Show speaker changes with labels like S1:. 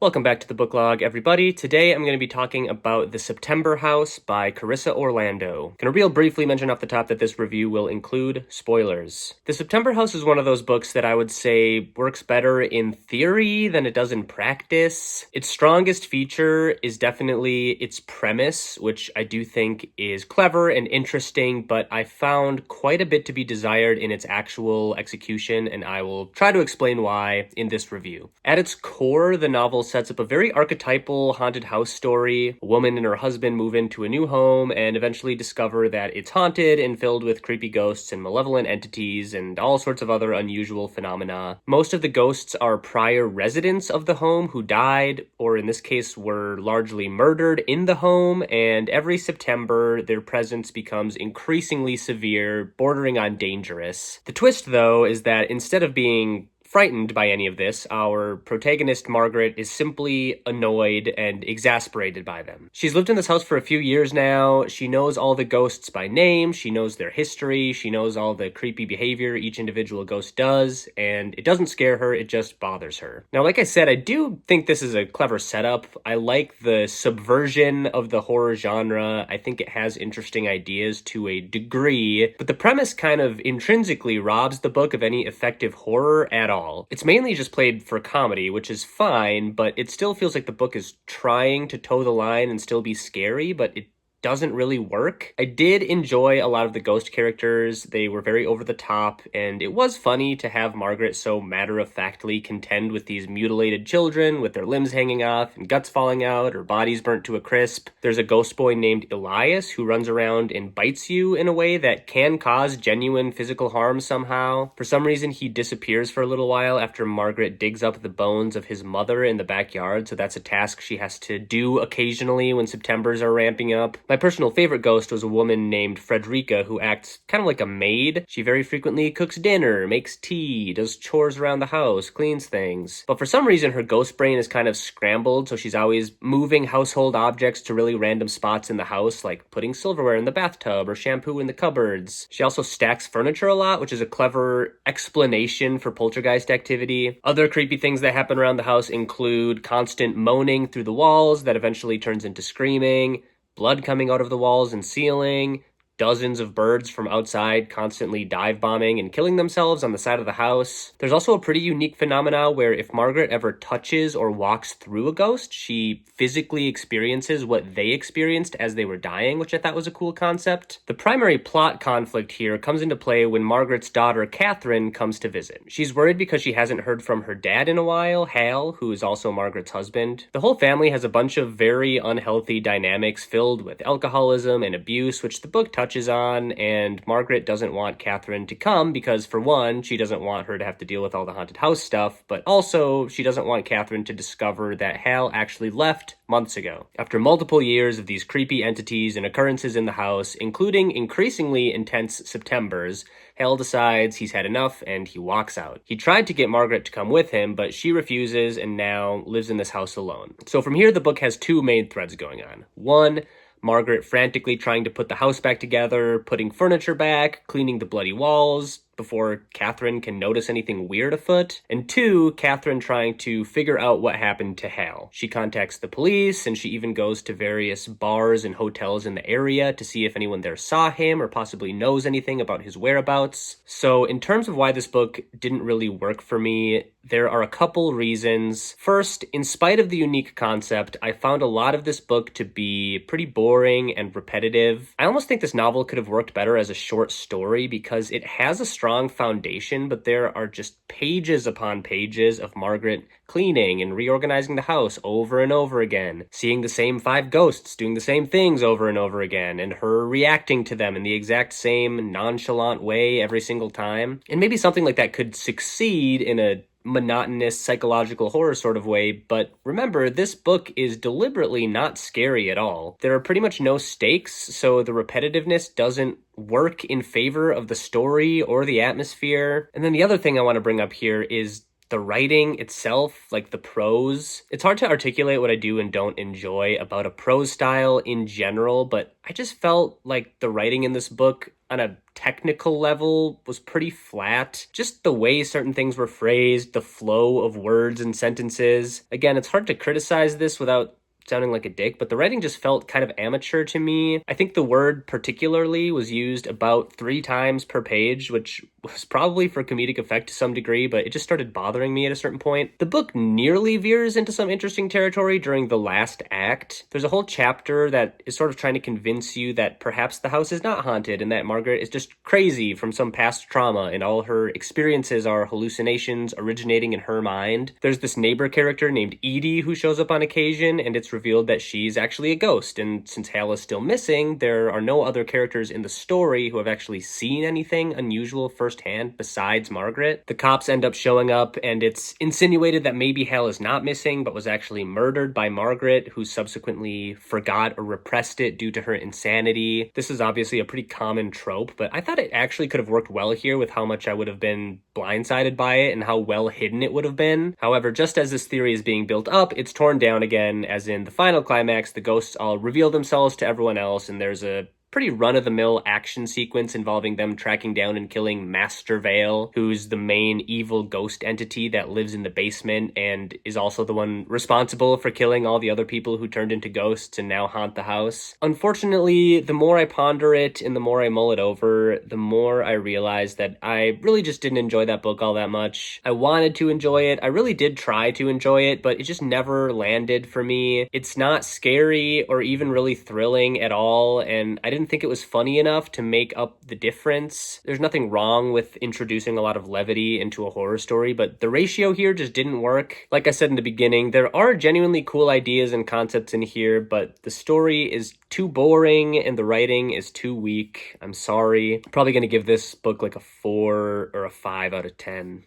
S1: Welcome back to the book log, everybody. Today I'm going to be talking about The September House by Carissa Orlando. Gonna real briefly mention off the top that this review will include spoilers. The September House is one of those books that I would say works better in theory than it does in practice. Its strongest feature is definitely its premise, which I do think is clever and interesting, but I found quite a bit to be desired in its actual execution, and I will try to explain why in this review. At its core, the novel sets up a very archetypal haunted house story. A woman and her husband move into a new home and eventually discover that it's haunted and filled with creepy ghosts and malevolent entities and all sorts of other unusual phenomena. Most of the ghosts are prior residents of the home who died, or in this case were largely murdered in the home, and every September their presence becomes increasingly severe, bordering on dangerous. The twist, though, is that instead of being frightened by any of this, our protagonist Margaret is simply annoyed and exasperated by them. She's lived in this house for a few years now. She knows all the ghosts by name, she knows their history, she knows all the creepy behavior each individual ghost does, and it doesn't scare her, it just bothers her. Now, like I said, I do think this is a clever setup. I like the subversion of the horror genre. I think it has interesting ideas to a degree, but the premise kind of intrinsically robs the book of any effective horror at all. It's mainly just played for comedy, which is fine, but it still feels like the book is trying to toe the line and still be scary, but it doesn't really work. I did enjoy a lot of the ghost characters. They were very over the top, and it was funny to have Margaret so matter-of-factly contend with these mutilated children with their limbs hanging off and guts falling out or bodies burnt to a crisp. There's a ghost boy named Elias who runs around and bites you in a way that can cause genuine physical harm somehow. For some reason, he disappears for a little while after Margaret digs up the bones of his mother in the backyard, so that's a task she has to do occasionally when Septembers are ramping up. My personal favorite ghost was a woman named Frederica who acts kind of like a maid. She very frequently cooks dinner, makes tea, does chores around the house, cleans things. But for some reason, her ghost brain is kind of scrambled, so she's always moving household objects to really random spots in the house, like putting silverware in the bathtub or shampoo in the cupboards. She also stacks furniture a lot, which is a clever explanation for poltergeist activity. Other creepy things that happen around the house include constant moaning through the walls that eventually turns into screaming, blood coming out of the walls and ceiling, dozens of birds from outside constantly dive bombing and killing themselves on the side of the house. There's also a pretty unique phenomena where if Margaret ever touches or walks through a ghost, she physically experiences what they experienced as they were dying, which I thought was a cool concept. The primary plot conflict here comes into play when Margaret's daughter, Catherine, comes to visit. She's worried because she hasn't heard from her dad in a while, Hal, who is also Margaret's husband. The whole family has a bunch of very unhealthy dynamics filled with alcoholism and abuse, which the book touches on, and Margaret doesn't want Catherine to come because, for one, she doesn't want her to have to deal with all the haunted house stuff, but also she doesn't want Catherine to discover that Hal actually left months ago. After multiple years of these creepy entities and occurrences in the house, including increasingly intense Septembers, Hal decides he's had enough and he walks out. He tried to get Margaret to come with him, but she refuses and now lives in this house alone. So from here, the book has two main threads going on. One, Margaret frantically trying to put the house back together, putting furniture back, cleaning the bloody walls before Catherine can notice anything weird afoot. And two, Catherine trying to figure out what happened to Hal. She contacts the police, and she even goes to various bars and hotels in the area to see if anyone there saw him or possibly knows anything about his whereabouts. So in terms of why this book didn't really work for me, there are a couple reasons. First, in spite of the unique concept, I found a lot of this book to be pretty boring and repetitive. I almost think this novel could have worked better as a short story because it has a strong foundation, but there are just pages upon pages of Margaret cleaning and reorganizing the house over and over again, seeing the same 5 ghosts doing the same things over and over again, and her reacting to them in the exact same nonchalant way every single time. And maybe something like that could succeed in a monotonous psychological horror sort of way, but remember, this book is deliberately not scary at all. There are pretty much no stakes, so the repetitiveness doesn't work in favor of the story or the atmosphere. And then the other thing I want to bring up here is the writing itself, like the prose. It's hard to articulate what I do and don't enjoy about a prose style in general, but I just felt like the writing in this book on a technical level was pretty flat. Just the way certain things were phrased, the flow of words and sentences. Again, it's hard to criticize this without sounding like a dick, but the writing just felt kind of amateur to me. I think the word particularly was used about 3 times per page, which was probably for comedic effect to some degree, but it just started bothering me at a certain point. The book nearly veers into some interesting territory during the last act. There's a whole chapter that is sort of trying to convince you that perhaps the house is not haunted and that Margaret is just crazy from some past trauma and all her experiences are hallucinations originating in her mind. There's this neighbor character named Edie who shows up on occasion, and it's revealed that she's actually a ghost, and since Hal is still missing, there are no other characters in the story who have actually seen anything unusual firsthand besides Margaret. The cops end up showing up, and it's insinuated that maybe Hal is not missing, but was actually murdered by Margaret, who subsequently forgot or repressed it due to her insanity. This is obviously a pretty common trope, but I thought it actually could have worked well here with how much I would have been blindsided by it and how well hidden it would have been. However, just as this theory is being built up, it's torn down again, as in the final climax, the ghosts all reveal themselves to everyone else, and there's a pretty run-of-the-mill action sequence involving them tracking down and killing Master Vale, who's the main evil ghost entity that lives in the basement and is also the one responsible for killing all the other people who turned into ghosts and now haunt the house. Unfortunately, the more I ponder it and the more I mull it over, the more I realize that I really just didn't enjoy that book all that much. I wanted to enjoy it. I really did try to enjoy it, but it just never landed for me. It's not scary or even really thrilling at all, and I didn't think it was funny enough to make up the difference. There's nothing wrong with introducing a lot of levity into a horror story, but the ratio here just didn't work. Like I said in the beginning, there are genuinely cool ideas and concepts in here, but the story is too boring and the writing is too weak. I'm sorry. I'm probably going to give this book like a 4 or a 5 out of 10.